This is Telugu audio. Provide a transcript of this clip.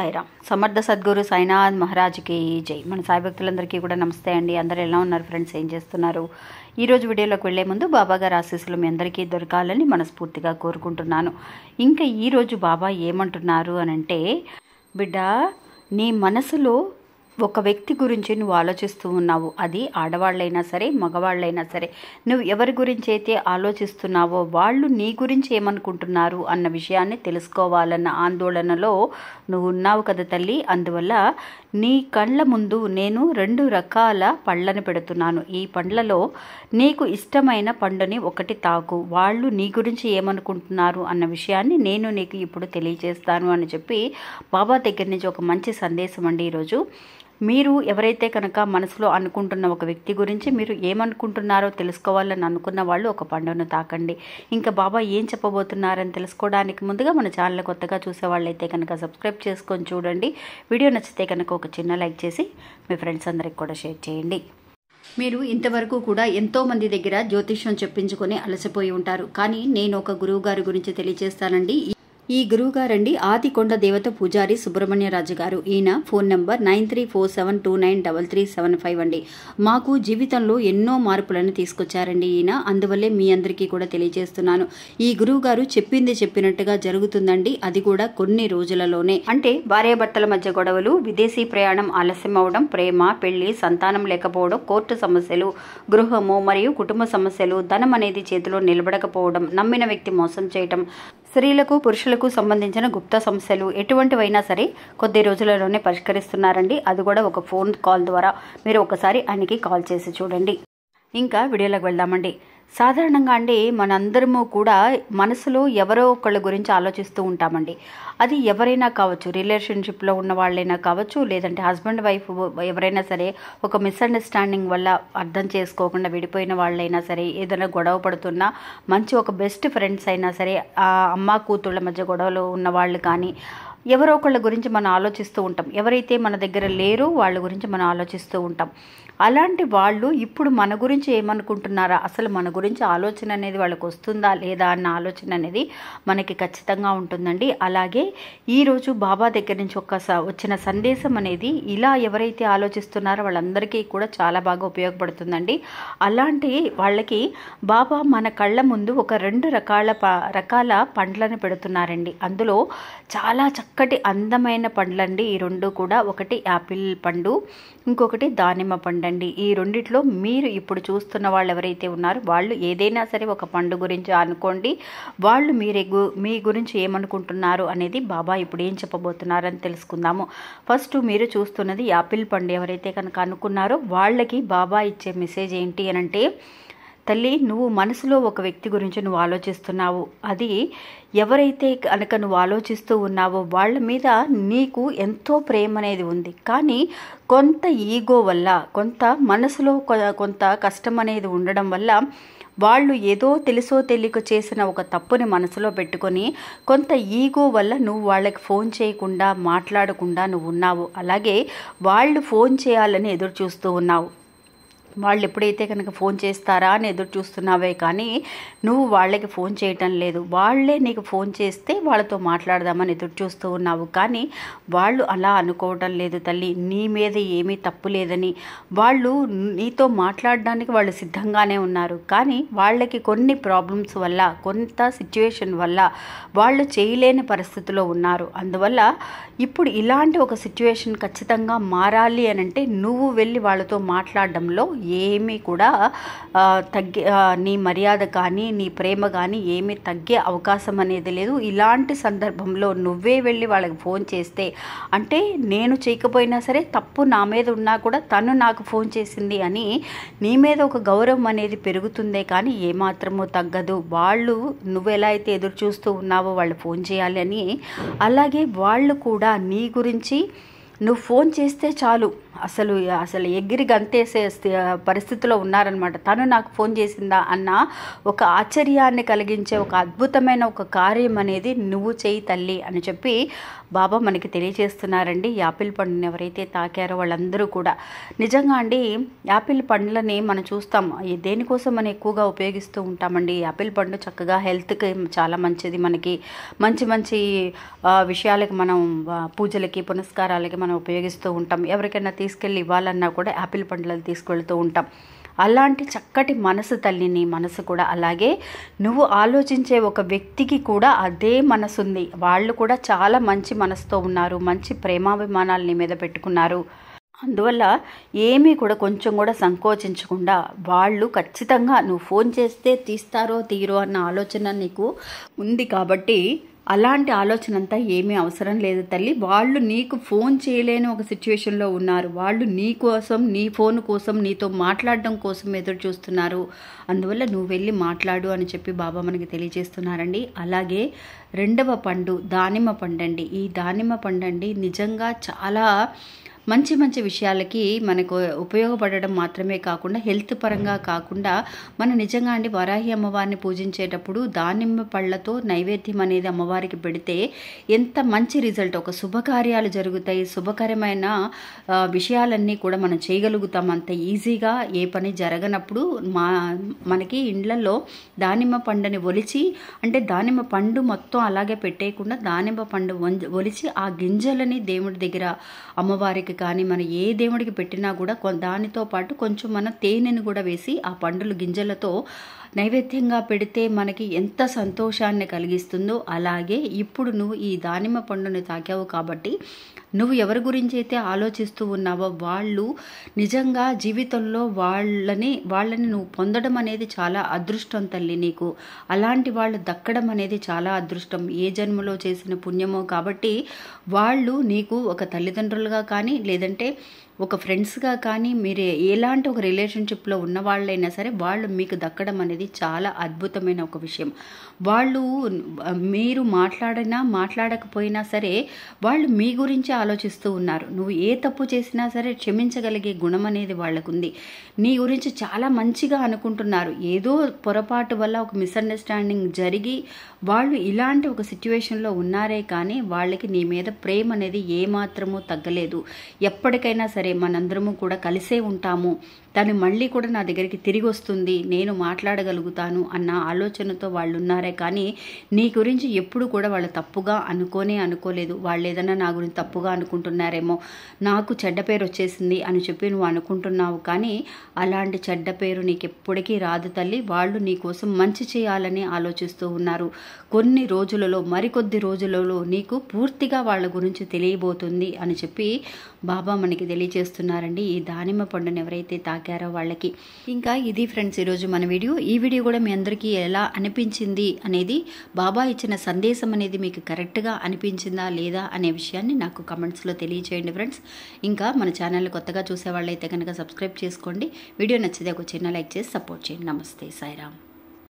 సాయిరామ్. సమర్థ సద్గురు సాయినాథ్ మహారాజ్కి జై. మన సాయి భక్తులందరికీ కూడా నమస్తే అండి. అందరూ ఎలా ఉన్నారు ఫ్రెండ్స్? ఏం చేస్తున్నారు? ఈరోజు వీడియోలోకి వెళ్లే ముందు బాబా గారి ఆశీస్సులు మీ అందరికీ దొరకాలని మనస్ఫూర్తిగా కోరుకుంటున్నాను. ఇంకా ఈరోజు బాబా ఏమంటున్నారు అనంటే, బిడ్డ, నీ మనసులో ఒక వ్యక్తి గురించి నువ్వు ఆలోచిస్తూ ఉన్నావు. అది ఆడవాళ్ళైనా సరే, మగవాళ్ళైనా సరే, నువ్వు ఎవరి గురించి అయితే ఆలోచిస్తున్నావో వాళ్ళు నీ గురించి ఏమనుకుంటున్నారు అన్న విషయాన్ని తెలుసుకోవాలన్న ఆందోళనలో నువ్వు ఉన్నావు కదా తల్లి. అందువల్ల నీ కళ్ళ ముందు నేను 2 రకాల పళ్ళను పెడుతున్నాను. ఈ పండ్లలో నీకు ఇష్టమైన పండుని ఒకటి తాకు. వాళ్ళు నీ గురించి ఏమనుకుంటున్నారు అన్న విషయాన్ని నేను నీకు ఇప్పుడు తెలియజేస్తాను అని చెప్పి బాబా దగ్గర నుంచి ఒక మంచి సందేశం అండి. ఈరోజు మీరు ఎవరైతే కనుక మనసులో అనుకుంటున్న ఒక వ్యక్తి గురించి మీరు ఏమనుకుంటున్నారో తెలుసుకోవాలని అనుకున్న వాళ్ళు ఒక పండును తాకండి. ఇంకా బాబా ఏం చెప్పబోతున్నారని తెలుసుకోవడానికి ముందుగా మన ఛానల్ కొత్తగా చూసే వాళ్ళైతే కనుక సబ్స్క్రైబ్ చేసుకొని చూడండి. వీడియో నచ్చితే కనుక ఒక చిన్న లైక్ చేసి మీ ఫ్రెండ్స్ అందరికి కూడా షేర్ చేయండి. మీరు ఇంతవరకు కూడా ఎంతోమంది దగ్గర జ్యోతిష్యం చెప్పించుకొని అలసిపోయి ఉంటారు. కానీ నేను ఒక గురువు గారి గురించి తెలియజేస్తానండి. ఈ గురువు గారండి ఆదికొండ దేవత పూజారి సుబ్రహ్మణ్యరాజు గారు. ఈయన ఫోన్ నంబర్ 9347293375 అండి. మాకు జీవితంలో ఎన్నో మార్పులను తీసుకొచ్చారండి ఈయన. అందువల్లే మీ అందరికీ కూడా తెలియజేస్తున్నాను. ఈ గురువు గారు చెప్పింది చెప్పినట్టుగా జరుగుతుందండి. అది కూడా కొన్ని రోజులలోనే. అంటే భార్యాభర్తల మధ్య గొడవలు, విదేశీ ప్రయాణం ఆలస్యం అవడం, ప్రేమ, పెళ్లి, సంతానం లేకపోవడం, కోర్టు సమస్యలు, గృహము మరియు కుటుంబ సమస్యలు, ధనం అనేది చేతిలో నిలబడకపోవడం, నమ్మిన వ్యక్తి మోసం చేయటం, స్త్రీలకు పురుషులకు సంబంధించిన గుప్త సమస్యలు ఎటువంటివైనా సరే కొద్ది రోజులలోనే పరిష్కరిస్తున్నారండి. అది కూడా ఒక ఫోన్ కాల్ ద్వారా. మీరు ఒకసారి ఆయనకి కాల్ చేసి చూడండి. ఇంకా వీడియోలోకి వెళ్దామండి. సాధారణంగా అండి మనందరము కూడా మనసులో ఎవరో ఒకళ్ళ గురించి ఆలోచిస్తూ ఉంటామండి. అది ఎవరైనా కావచ్చు, రిలేషన్షిప్లో ఉన్న వాళ్ళైనా కావచ్చు, లేదంటే హస్బెండ్ వైఫ్ ఎవరైనా సరే ఒక మిస్అండర్స్టాండింగ్ వల్ల అర్థం చేసుకోకుండా విడిపోయిన వాళ్ళైనా సరే, ఏదైనా గొడవ పడుతున్నా, మంచి ఒక బెస్ట్ ఫ్రెండ్స్ అయినా సరే, అమ్మ కూతుళ్ళ మధ్య గొడవలు ఉన్న వాళ్ళు కానీ, ఎవరో ఒకళ్ళ గురించి మనం ఆలోచిస్తూ ఉంటాం. ఎవరైతే మన దగ్గర లేరో వాళ్ళ గురించి మనం ఆలోచిస్తూ ఉంటాం. అలాంటి వాళ్ళు ఇప్పుడు మన గురించి ఏమనుకుంటున్నారా, అసలు మన గురించి ఆలోచన అనేది వాళ్ళకి వస్తుందా లేదా అన్న ఆలోచన అనేది మనకి ఖచ్చితంగా ఉంటుందండి. అలాగే ఈరోజు బాబా దగ్గర నుంచి వచ్చిన సందేశం అనేది ఇలా ఎవరైతే ఆలోచిస్తున్నారో వాళ్ళందరికీ కూడా చాలా బాగా ఉపయోగపడుతుందండి. అలాంటి వాళ్ళకి బాబా మన కళ్ళ ముందు ఒక 2 రకాల పండ్లను పెడుతున్నారండి. అందులో చాలా చక్కటి అందమైన పండ్లండి ఈ 2 కూడా. ఒకటి యాపిల్ పండు, ఇంకొకటి దానిమ్మ పండు అండి. ఈ రెండిట్లో మీరు ఇప్పుడు చూస్తున్న వాళ్ళు ఎవరైతే ఉన్నారో వాళ్ళు ఏదైనా సరే ఒక పండు గురించి అనుకోండి. వాళ్ళు మీ గురించి ఏమనుకుంటున్నారు అనేది బాబా ఇప్పుడు ఏం చెప్పబోతున్నారని తెలుసుకుందాము. ఫస్ట్ మీరు చూస్తున్నది యాపిల్ పండు. ఎవరైతే కనుక అనుకున్నారో వాళ్ళకి బాబా ఇచ్చే మెసేజ్ ఏంటి అనంటే, తల్లి, నువ్వు మనసులో ఒక వ్యక్తి గురించి నువ్వు ఆలోచిస్తున్నావు. అది ఎవరైతే కనుక నువ్వు ఆలోచిస్తూ ఉన్నావో వాళ్ళ మీద నీకు ఎంతో ప్రేమ అనేది ఉంది. కానీ కొంత ఈగో వల్ల, కొంత మనసులో కొంత కష్టం అనేది ఉండడం వల్ల వాళ్ళు ఏదో తెలుసో తెలియక చేసిన ఒక తప్పుని మనసులో పెట్టుకొని కొంత ఈగో వల్ల నువ్వు వాళ్ళకి ఫోన్ చేయకుండా, మాట్లాడకుండా నువ్వు ఉన్నావు. అలాగే వాళ్ళు ఫోన్ చేయాలని ఎదురు చూస్తూ ఉన్నావు. వాళ్ళు ఎప్పుడైతే కనుక ఫోన్ చేస్తారా అని ఎదురు చూస్తున్నావే కానీ నువ్వు వాళ్ళకి ఫోన్ చేయటం లేదు. వాళ్ళే నీకు ఫోన్ చేస్తే వాళ్ళతో మాట్లాడదామని ఎదురు చూస్తూ ఉన్నావు. కానీ వాళ్ళు అలా అనుకోవటం లేదు తల్లి. నీ మీద ఏమీ తప్పు లేదని, వాళ్ళు నీతో మాట్లాడడానికి వాళ్ళు సిద్ధంగానే ఉన్నారు. కానీ వాళ్ళకి కొన్ని ప్రాబ్లమ్స్ వల్ల, కొంత సిచ్యువేషన్ వల్ల వాళ్ళు చేయలేని పరిస్థితిలో ఉన్నారు. అందువల్ల ఇప్పుడు ఇలాంటి ఒక సిచ్యువేషన్ ఖచ్చితంగా మారాలి అని అంటే నువ్వు వెళ్ళి వాళ్ళతో మాట్లాడడంలో ఏమీ కూడా నీ మర్యాద కానీ నీ ప్రేమ కానీ ఏమీ తగ్గే అవకాశం అనేది లేదు. ఇలాంటి సందర్భంలో నువ్వే వెళ్ళి వాళ్ళకి ఫోన్ చేస్తే, అంటే నేను చేయకపోయినా సరే తప్పు నా మీద ఉన్నా కూడా తను నాకు ఫోన్ చేసింది అని నీ మీద ఒక గౌరవం అనేది పెరుగుతుందే కానీ ఏమాత్రమూ తగ్గదు. వాళ్ళు నువ్వు ఎలా అయితే ఎదురు చూస్తూ ఉన్నావో వాళ్ళు ఫోన్ చేయాలి అని, అలాగే వాళ్ళు కూడా నీ గురించి నువ్వు ఫోన్ చేస్తే చాలు, అసలు అసలు ఎగిరి గంతేసే పరిస్థితిలో ఉన్నారనమాట. తను నాకు ఫోన్ చేసిందా అన్న ఒక ఆశ్చర్యాన్ని కలిగించే ఒక అద్భుతమైన ఒక కార్యం అనేది నువ్వు చేయి తల్లి అని చెప్పి బాబా మనకి తెలియజేస్తున్నారండి. యాపిల్ పండుని ఎవరైతే తాకారో వాళ్ళందరూ కూడా నిజంగా అండి యాపిల్ పండ్లని మనం చూస్తాం దేనికోసం మనం ఎక్కువగా ఉపయోగిస్తూ ఉంటామండి. యాపిల్ పండు చక్కగా హెల్త్కి చాలా మంచిది, మనకి మంచి మంచి విషయాలకి మనం పూజలకి పునస్కారాలకి మనం ఉపయోగిస్తూ ఉంటాం. ఎవరికైనా తీసుకెళ్ళి ఇవ్వాలన్నా కూడా యాపిల్ పండ్లను తీసుకెళ్తూ ఉంటాం. అలాంటి చక్కటి మనసు తల్లి నీ మనసు కూడా. అలాగే నువ్వు ఆలోచించే ఒక వ్యక్తికి కూడా అదే మనసు ఉంది. వాళ్ళు కూడా చాలా మంచి మనసుతో ఉన్నారు, మంచి ప్రేమాభిమానాలు నీ మీద పెట్టుకున్నారు. అందువల్ల ఏమీ కూడా కొంచెం కూడా సంకోచించకుండా వాళ్ళు ఖచ్చితంగా నువ్వు ఫోన్ చేస్తే తీస్తారో తీరో అన్న ఆలోచన నీకు ఉంది కాబట్టి అలాంటి ఆలోచన అంతా ఏమీ అవసరం లేదు తల్లి. వాళ్ళు నీకు ఫోన్ చేయలేని ఒక సిచ్యువేషన్లో ఉన్నారు. వాళ్ళు నీ కోసం, నీ ఫోన్ కోసం, నీతో మాట్లాడడం కోసం ఎదురు చూస్తున్నారు. అందువల్ల నువ్వు వెళ్ళి మాట్లాడు అని చెప్పి బాబా మనకి తెలియజేస్తున్నారండి. అలాగే రెండవ పండు దానిమ్మ పండు అండి. ఈ దానిమ్మ పండు అండి నిజంగా చాలా మంచి మంచి విషయాలకి మనకు ఉపయోగపడడం మాత్రమే కాకుండా హెల్త్ పరంగా కాకుండా మన నిజంగా అండి వరాహి అమ్మవారిని పూజించేటప్పుడు దానిమ్మ పళ్ళతో నైవేద్యం అనేది అమ్మవారికి పెడితే ఎంత మంచి రిజల్ట్, ఒక శుభకార్యాలు జరుగుతాయి. శుభకరమైన విషయాలన్నీ కూడా మనం చేయగలుగుతాం. అంత ఈజీగా ఏ పని జరగనప్పుడు మనకి ఇండ్లలో దానిమ్మ పండుని ఒలిచి, అంటే దానిమ్మ పండు మొత్తం అలాగే పెట్టేయకుండా దానిమ్మ పండు ఒలిచి ఆ గింజలని దేవుడి దగ్గర అమ్మవారికి కానీ మన ఏ దేవుడికి పెట్టినా కూడా దానితో పాటు కొంచెం మన తేనెను కూడా వేసి ఆ పండుల గింజలతో నైవేద్యంగా పెడితే మనకి ఎంత సంతోషాన్ని కలిగిస్తుందో. అలాగే ఇప్పుడు నువ్వు ఈ దానిమ్మ పండుని తాకావు కాబట్టి నువ్వు ఎవరి గురించి అయితే ఆలోచిస్తూ ఉన్నావో వాళ్ళు నిజంగా జీవితంలో వాళ్ళని నువ్వు పొందడం అనేది చాలా అదృష్టం తల్లి నీకు. అలాంటి వాళ్ళు దక్కడం అనేది చాలా అదృష్టం, ఏ జన్మలో చేసిన పుణ్యమో. కాబట్టి వాళ్ళు నీకు ఒక తల్లిదండ్రులుగా కానీ లేదంటే ఒక ఫ్రెండ్స్గా కానీ మీరు ఎలాంటి ఒక రిలేషన్షిప్లో ఉన్న వాళ్ళైనా సరే వాళ్ళు మీకు దక్కడం అనేది చాలా అద్భుతమైన ఒక విషయం. వాళ్ళు మీరు మాట్లాడినా మాట్లాడకపోయినా సరే వాళ్ళు మీ గురించి ఆలోచిస్తూ ఉన్నారు. నువ్వు ఏ తప్పు చేసినా సరే క్షమించగలిగే గుణం అనేది వాళ్ళకుంది. నీ గురించి చాలా మంచిగా అనుకుంటున్నారు. ఏదో పొరపాటు వల్ల ఒక మిస్అండర్స్టాండింగ్ జరిగి వాళ్ళు ఇలాంటి ఒక సిచ్యువేషన్లో ఉన్నారే కానీ వాళ్ళకి నీ మీద ప్రేమ అనేది ఏమాత్రమూ తగ్గలేదు. ఎప్పటికైనా సరే మనందరము కూడా కలిసే ఉంటాము, తను మళ్ళీ కూడా నా దగ్గరికి తిరిగి వస్తుంది, నేను మాట్లాడగలుగుతాను అన్న ఆలోచనతో వాళ్ళు ఉన్నారే కానీ నీ గురించి ఎప్పుడు కూడా వాళ్ళు తప్పుగా అనుకోలేదు. వాళ్ళు ఏదైనా నా గురించి తప్పుగా అనుకుంటున్నారేమో, నాకు చెడ్డ పేరు వచ్చేసింది అని చెప్పి నువ్వు అనుకుంటున్నావు. కానీ అలాంటి చెడ్డ పేరు నీకు ఎప్పటికీ రాదు తల్లి. వాళ్ళు నీ కోసం మంచి చేయాలని ఆలోచిస్తూ ఉన్నారు. కొన్ని రోజులలో, మరికొద్ది రోజులలో నీకు పూర్తిగా వాళ్ళ గురించి తెలియబోతుంది అని చెప్పి బాబా మనకి తెలియజేస్తున్నారండి. ఈ దానిమ్మ పండుని ఎవరైతే తాకారో వాళ్ళకి. ఇంకా ఇది ఫ్రెండ్స్ ఈరోజు మన వీడియో. ఈ వీడియో కూడా మీ అందరికీ ఎలా అనిపించింది అనేది, బాబా ఇచ్చిన సందేశం అనేది మీకు కరెక్ట్గా అనిపించిందా లేదా అనే విషయాన్ని నాకు కమెంట్స్లో తెలియచేయండి ఫ్రెండ్స్. ఇంకా మన ఛానల్ కొత్తగా చూసే వాళ్ళైతే కనుక సబ్స్క్రైబ్ చేసుకోండి. వీడియో నచ్చితే ఒక చిన్న లైక్ చేసి సపోర్ట్ చేయండి. నమస్తే, సాయిరామ్.